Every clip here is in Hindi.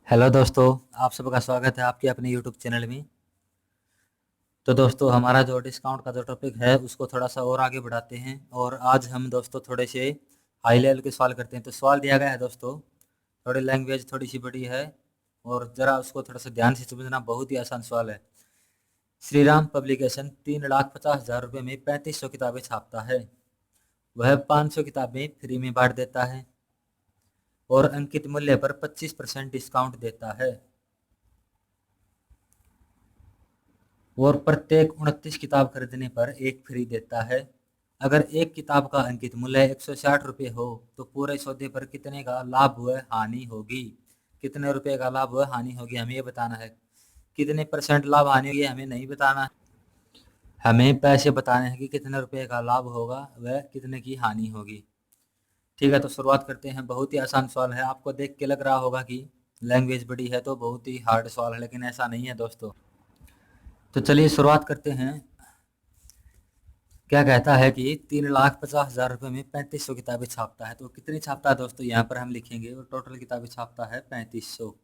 हेलो दोस्तों, आप सबका स्वागत है आपके अपने यूट्यूब चैनल में। तो दोस्तों, हमारा जो डिस्काउंट का जो टॉपिक है उसको थोड़ा सा और आगे बढ़ाते हैं। और आज हम दोस्तों थोड़े से हाई लेवल के सवाल करते हैं। तो सवाल दिया गया है दोस्तों, थोड़ी लैंग्वेज थोड़ी सी बड़ी है और ज़रा उसको थोड़ा सा ध्यान से समझना। बहुत ही आसान सवाल है। श्री राम पब्लिकेशन 3,50,000 रुपये में 3500 किताबें छापता है। वह 500 किताबें फ्री में बांट देता है और अंकित मूल्य पर 25% डिस्काउंट देता है और प्रत्येक 29 किताब खरीदने पर एक फ्री देता है। अगर एक किताब का अंकित मूल्य 160 रुपये हो तो पूरे सौदे पर कितने का लाभ व हानि होगी। कितने रुपए का लाभ व हानि होगी हमें ये बताना है। कितने परसेंट लाभ हानि होगी हमें नहीं बताना है, हमें पैसे बताने हैं कि कितने रुपए का लाभ होगा व कितने की हानि होगी। ठीक है, तो शुरुआत करते हैं। बहुत ही आसान सवाल है। आपको देख के लग रहा होगा कि लैंग्वेज बड़ी है तो बहुत ही हार्ड सवाल है, लेकिन ऐसा नहीं है दोस्तों। तो चलिए शुरुआत करते हैं। क्या कहता है कि 3,50,000 रुपये में 3500 किताबें छापता है। तो कितनी छापता है दोस्तों, यहाँ पर हम लिखेंगे। और टोटल किताबें छापता है 3500।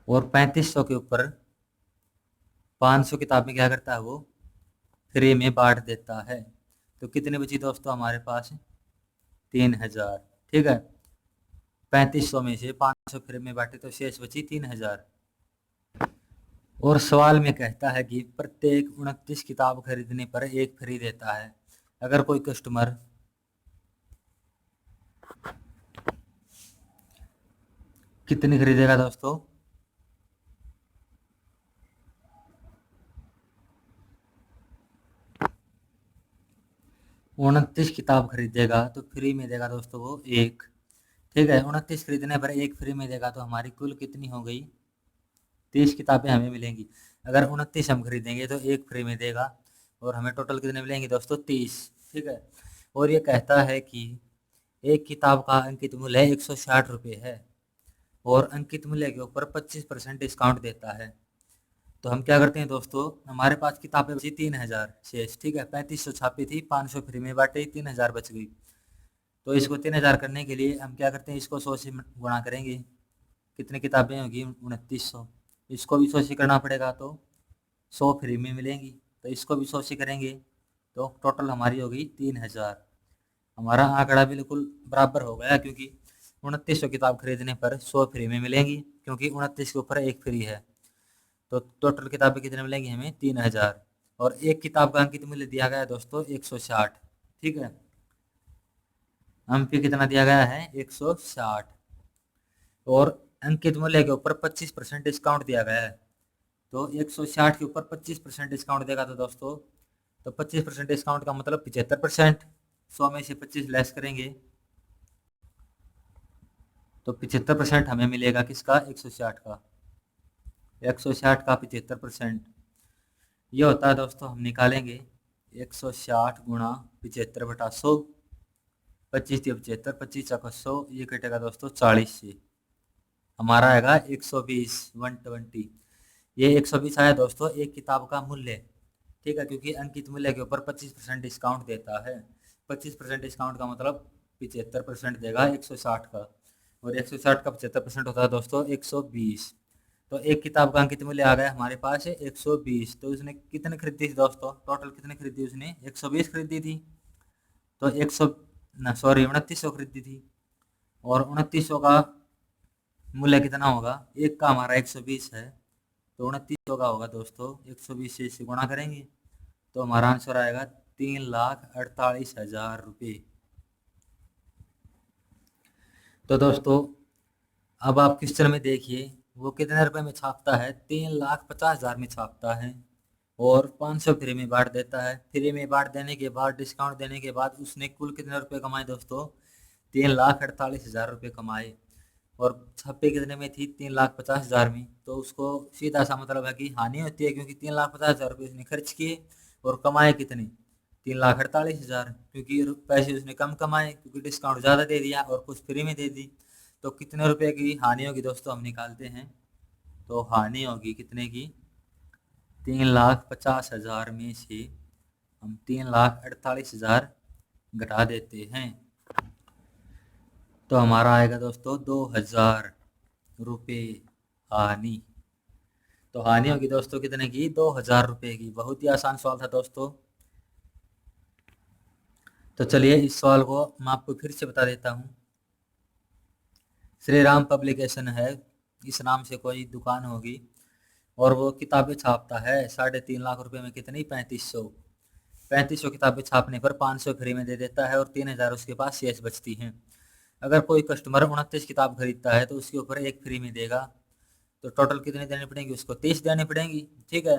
और 3500 के ऊपर 500 किताबें क्या करता है वो फ्री में बांट देता है। तो कितने बची दोस्तों हमारे पास? 3,000। ठीक है, 3500 में से 500 फ्री में बांटे तो शेष बची 3,000। और सवाल में कहता है कि प्रत्येक 29 किताब खरीदने पर एक फ्री देता है। अगर कोई कस्टमर कितनी खरीदेगा दोस्तों? 29 किताब खरीदेगा तो फ्री में देगा दोस्तों वो एक। ठीक है, 29 खरीदने पर एक फ्री में देगा तो हमारी कुल कितनी हो गई? 30 किताबें हमें मिलेंगी। अगर 29 हम खरीदेंगे तो एक फ्री में देगा और हमें टोटल कितने मिलेंगे दोस्तों? 30। ठीक है, और ये कहता है कि एक किताब का अंकित मूल्य 160 रुपये है और अंकित मूल्य के ऊपर 25% डिस्काउंट देता है। तो हम क्या करते हैं दोस्तों, हमारे पास किताबें बची 3,000 शेष। ठीक है, 3500 छापी थी, 500 फ्री में बांटे, 3,000 बच गई। तो इसको 3,000 करने के लिए हम क्या करते हैं, इसको 100 से गुणा करेंगे। कितनी किताबें होगी? 2900। इसको भी 100 से करना पड़ेगा तो 100 फ्री में मिलेंगी। तो इसको भी 100 से करेंगे तो टोटल हमारी होगी 3,000। हमारा आंकड़ा बिल्कुल बराबर हो गया, क्योंकि 2900 किताब खरीदने पर 100 फ्री में मिलेंगी, क्योंकि 29 के ऊपर एक फ्री है। तो टोटल किताबें कितने मिलेंगी हमें? 3,000। और एक किताब का अंकित मूल्य दिया गया है दोस्तों 160। ठीक है, एमपी कितना दिया गया है? 160। और अंकित मूल्य के ऊपर 25% डिस्काउंट दिया गया है। तो 160 के ऊपर 25% डिस्काउंट देगा तो दोस्तों, तो 25% डिस्काउंट का मतलब 75%। 100 में से 25 लेस करेंगे तो 75% हमें मिलेगा किसका? 160 का। 160 का 75%, ये होता है दोस्तों, हम निकालेंगे 160 गुणा 75/100। 25 या 75, 25 का 100, ये कटेगा दोस्तों 40 से। हमारा आएगा 120, 120। ये 120 आया दोस्तों एक किताब का मूल्य। ठीक है, क्योंकि अंकित मूल्य के ऊपर 25% डिस्काउंट देता है। 25% डिस्काउंट का मतलब 75% देगा 160 का। और 160 का 75% होता है दोस्तों 120। तो एक किताब का अंकित मूल्य आ गया हमारे पास है 120। तो उसने कितने खरीदी थी दोस्तों? टोटल कितने खरीदी उसने? 120 खरीदी थी। तो 100 ना सॉरी 2900 खरीदी थी। और 2900 का मूल्य कितना होगा? एक का हमारा 120 है, तो 2900 का होगा दोस्तों 120 से इसे गुणा करेंगे तो हमारा आंसर आएगा 3,48,000 रुपये। तो दोस्तों, अब आप क्वेश्चन में देखिए, वो कितने रुपए में छापता है? 3,50,000 में छापता है और 500 फ्री में बांट देता है। फ्री में बांट देने के बाद, डिस्काउंट देने के बाद उसने कुल कितने रुपए कमाए दोस्तों? 3,48,000 रुपये कमाए। और छपे कितने में थी? 3,50,000 में। तो उसको सीधा सा मतलब है कि हानि होती है, क्योंकि 3,50,000 रुपये उसने खर्च किए और कमाए कितने? 3,48,000, क्योंकि पैसे उसने कम कमाए, क्योंकि डिस्काउंट ज़्यादा दे दिया और कुछ फ्री में दे दी। तो कितने रुपए की हानि होगी दोस्तों हम निकालते हैं। तो हानि होगी कितने की? 3,50,000 में से हम 3,48,000 घटा देते हैं तो हमारा आएगा दोस्तों 2,000 रुपये हानि। तो हानि होगी दोस्तों कितने की? 2,000 रुपये की। बहुत ही आसान सवाल था दोस्तों। तो चलिए इस सवाल को मैं आपको फिर से बता देता हूँ। श्री राम पब्लिकेशन है, इस नाम से कोई दुकान होगी और वो किताबें छापता है। 3.5 लाख रुपए में कितनी? 3500 किताबें छापने पर 500 फ्री में दे देता है और 3,000 उसके पास शेष बचती हैं। अगर कोई कस्टमर 29 किताब खरीदता है तो उसके ऊपर एक फ्री में देगा, तो टोटल कितनी देनी पड़ेंगी उसको? 30 देनी पड़ेंगी। ठीक है,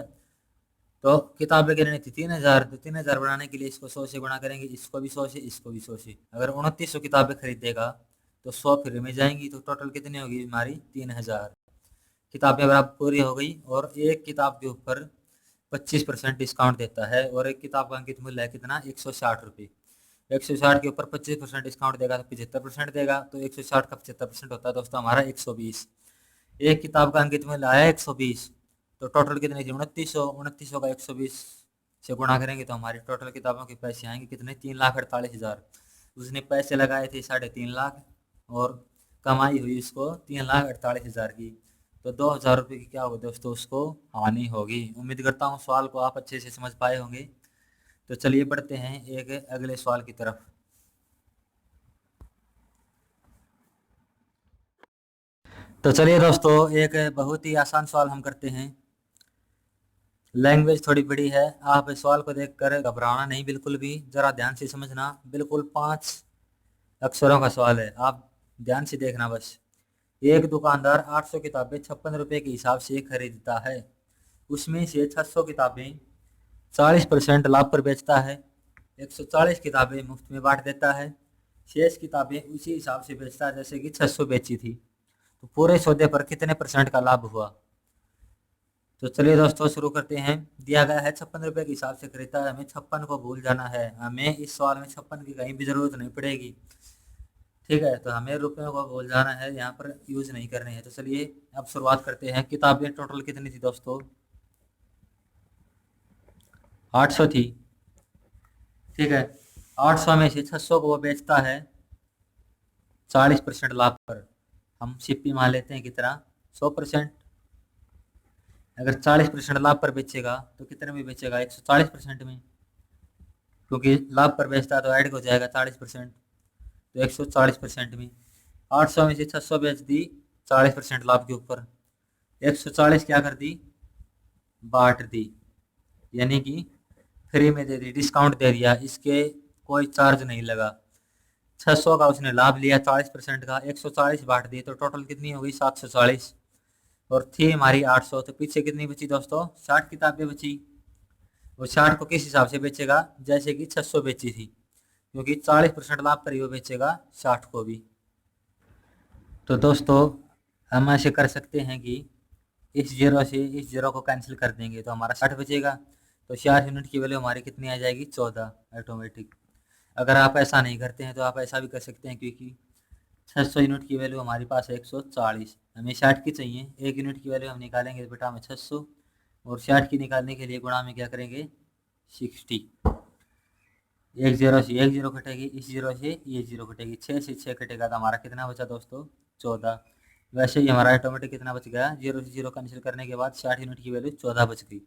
तो किताबें गिननी थी 3,000, तो 3,000 बनाने के लिए इसको 100 से गुणा करेंगे, इसको भी 100 से, इसको भी 100 से। अगर 2900 किताबें खरीदेगा तो 100 फ्री में जाएंगी, तो टोटल कितनी होगी हमारी? 3,000 किताबें बराबर पूरी हो गई। और एक किताब के ऊपर 25% डिस्काउंट देता है और एक किताब का अंकित मूल्य है कितना? 160 रुपये। 160 के ऊपर 25% डिस्काउंट देगा तो 75% देगा, तो 160 का 75% होता है दोस्तों हमारा 120। एक किताब का अंकित मूल्य आया 120, तो टोटल कितने थी? 2900 का 120 से गुणा करेंगे तो हमारी टोटल किताबों के पैसे आएंगे कितने? 3,48,000। उसने पैसे लगाए थे 3.5 लाख और कमाई हुई उसको 3,48,000 की, तो 2,000 रुपये की क्या होगा दोस्तों? उसको हानि होगी। उम्मीद करता हूँ सवाल को आप अच्छे से समझ पाए होंगे। तो चलिए बढ़ते हैं एक अगले सवाल की तरफ। तो चलिए दोस्तों एक बहुत ही आसान सवाल हम करते हैं। लैंग्वेज थोड़ी बड़ी है, आप इस सवाल को देखकर घबराना नहीं बिल्कुल भी, जरा ध्यान से समझना। बिल्कुल 5 अक्षरों का सवाल है, आप ध्यान से देखना बस। एक दुकानदार 800 किताबें 56 रुपए के हिसाब से खरीदता है। उसमें से 600 किताबें 40% लाभ पर बेचता है, 140 किताबें मुफ्त में बांट देता है, शेष किताबें उसी हिसाब से बेचता है जैसे कि 600 बेची थी। तो पूरे सौदे पर कितने % का लाभ हुआ? तो चलिए दोस्तों शुरू करते हैं। दिया गया है 56 रुपए के हिसाब से खरीदा है, हमें 56 को भूल जाना है। हमें इस सवाल में 56 की कहीं भी जरूरत नहीं पड़ेगी। ठीक है, तो हमें रुपयों को भूल जाना है, यहाँ पर यूज नहीं करने हैं। तो चलिए अब शुरुआत करते हैं। किताबें टोटल कितनी थी दोस्तों? 800 थी। ठीक है, 800 में से 600 को वो बेचता है 40% लाभ पर। हम सीपी मान लेते हैं कितना? 100%। अगर 40% लाभ पर बेचेगा तो कितने में बेचेगा? 140% में, क्योंकि लाभ पर बेचता है तो ऐड हो जाएगा 40%, तो 140% में। 800 में से 600 बेच दी 40% लाभ के ऊपर, 140 क्या कर दी? बांट दी, यानी कि फ्री में दे दी, डिस्काउंट दे दिया, इसके कोई चार्ज नहीं लगा। 600 का उसने लाभ लिया 40% का, 140 बांट दी, तो टोटल कितनी हो गई? 740। और थी हमारी 800, तो पीछे कितनी बची दोस्तों? 60 किताबें बची। वो 60 को किस हिसाब से बेचेगा? जैसे कि 600 बेची थी, क्योंकि 40% लाभ पर ही वो बेचेगा 60 को भी। तो दोस्तों हम ऐसे कर सकते हैं कि इस जीरो से इस जीरो को कैंसिल कर देंगे तो हमारा 60 बचेगा, तो 4 यूनिट की वैल्यू हमारी कितनी आ जाएगी? 14 ऑटोमेटिक। अगर आप ऐसा नहीं करते हैं तो आप ऐसा भी कर सकते हैं, क्योंकि 600 यूनिट की वैल्यू हमारे पास है 140, हमें 60 की चाहिए। 1 यूनिट की वैल्यू हम निकालेंगे तो बेटा में 600, और 60 की निकालने के लिए गुणा में क्या करेंगे? 60। एक जीरो से एक जीरो कटेगी, इस जीरो से ये जीरो कटेगी, 6 से 6 कटेगा तो हमारा कितना बचा दोस्तों? 14। वैसे ही हमारा ऑटोमेटिक कितना बच गया? जीरो से जीरो कैंसिल करने के बाद 60 यूनिट की वैल्यू 14 बच गई।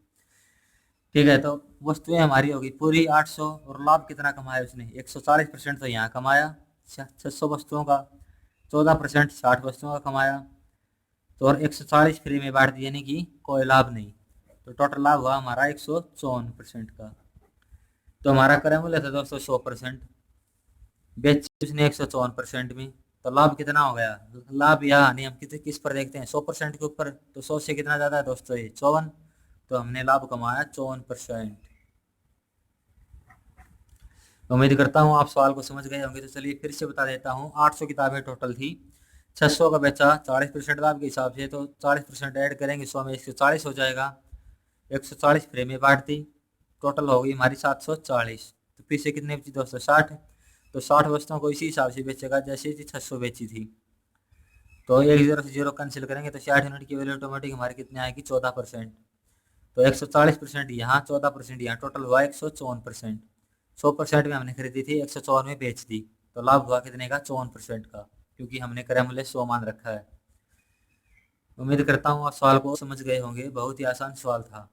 ठीक है, तो वस्तुएं हमारी होगी पूरी 800, और लाभ कितना कमाया उसने? 140% तो यहाँ कमाया 600 वस्तुओं का, 14% 60 वस्तुओं का कमाया, तो और 140 फ्री में बांट दिया, यानी कि कोई लाभ नहीं। तो टोटल लाभ हुआ हमारा 154% का। तो हमारा क्रय मूल्य था दोस्तों 100%, बेच उसने 154% में, तो लाभ कितना हो गया? लाभ या हानि हम किस पर देखते हैं? 100% के ऊपर, तो 100 से कितना ज्यादा है दोस्तों? ये 54, तो हमने लाभ कमाया 54%। उम्मीद करता हूँ आप सवाल को समझ गए होंगे। तो चलिए फिर से बता देता हूँ। 800 किताबें टोटल थी, 600 का बेचा 40% लाभ के हिसाब से, तो 40% ऐड करेंगे 100 में 140 हो जाएगा, 140 फ्री में बांट दी, टोटल हो गई हमारी 740। तो पीछे कितने बची दोस्तों? 60। तो 60 वस्तुओं को इसी हिसाब से बेचेगा जैसे 600 बेची थी। तो एक जीरो से जीरो कैंसिल करेंगे तो 60 यूनिट की वैल्यू ऑटोमेटिक हमारी कितनी आएगी? 14%। तो 140% यहाँ, 14% यहाँ, टोटल हुआ 154%। 100% में हमने खरीदी थी, 154 में बेच दी, तो लाभ हुआ कितने का? 54% का, क्योंकि हमने क्रय मूल्य 100 मान रखा है। उम्मीद करता हूँ आप सवाल को समझ गए होंगे, बहुत ही आसान सवाल था।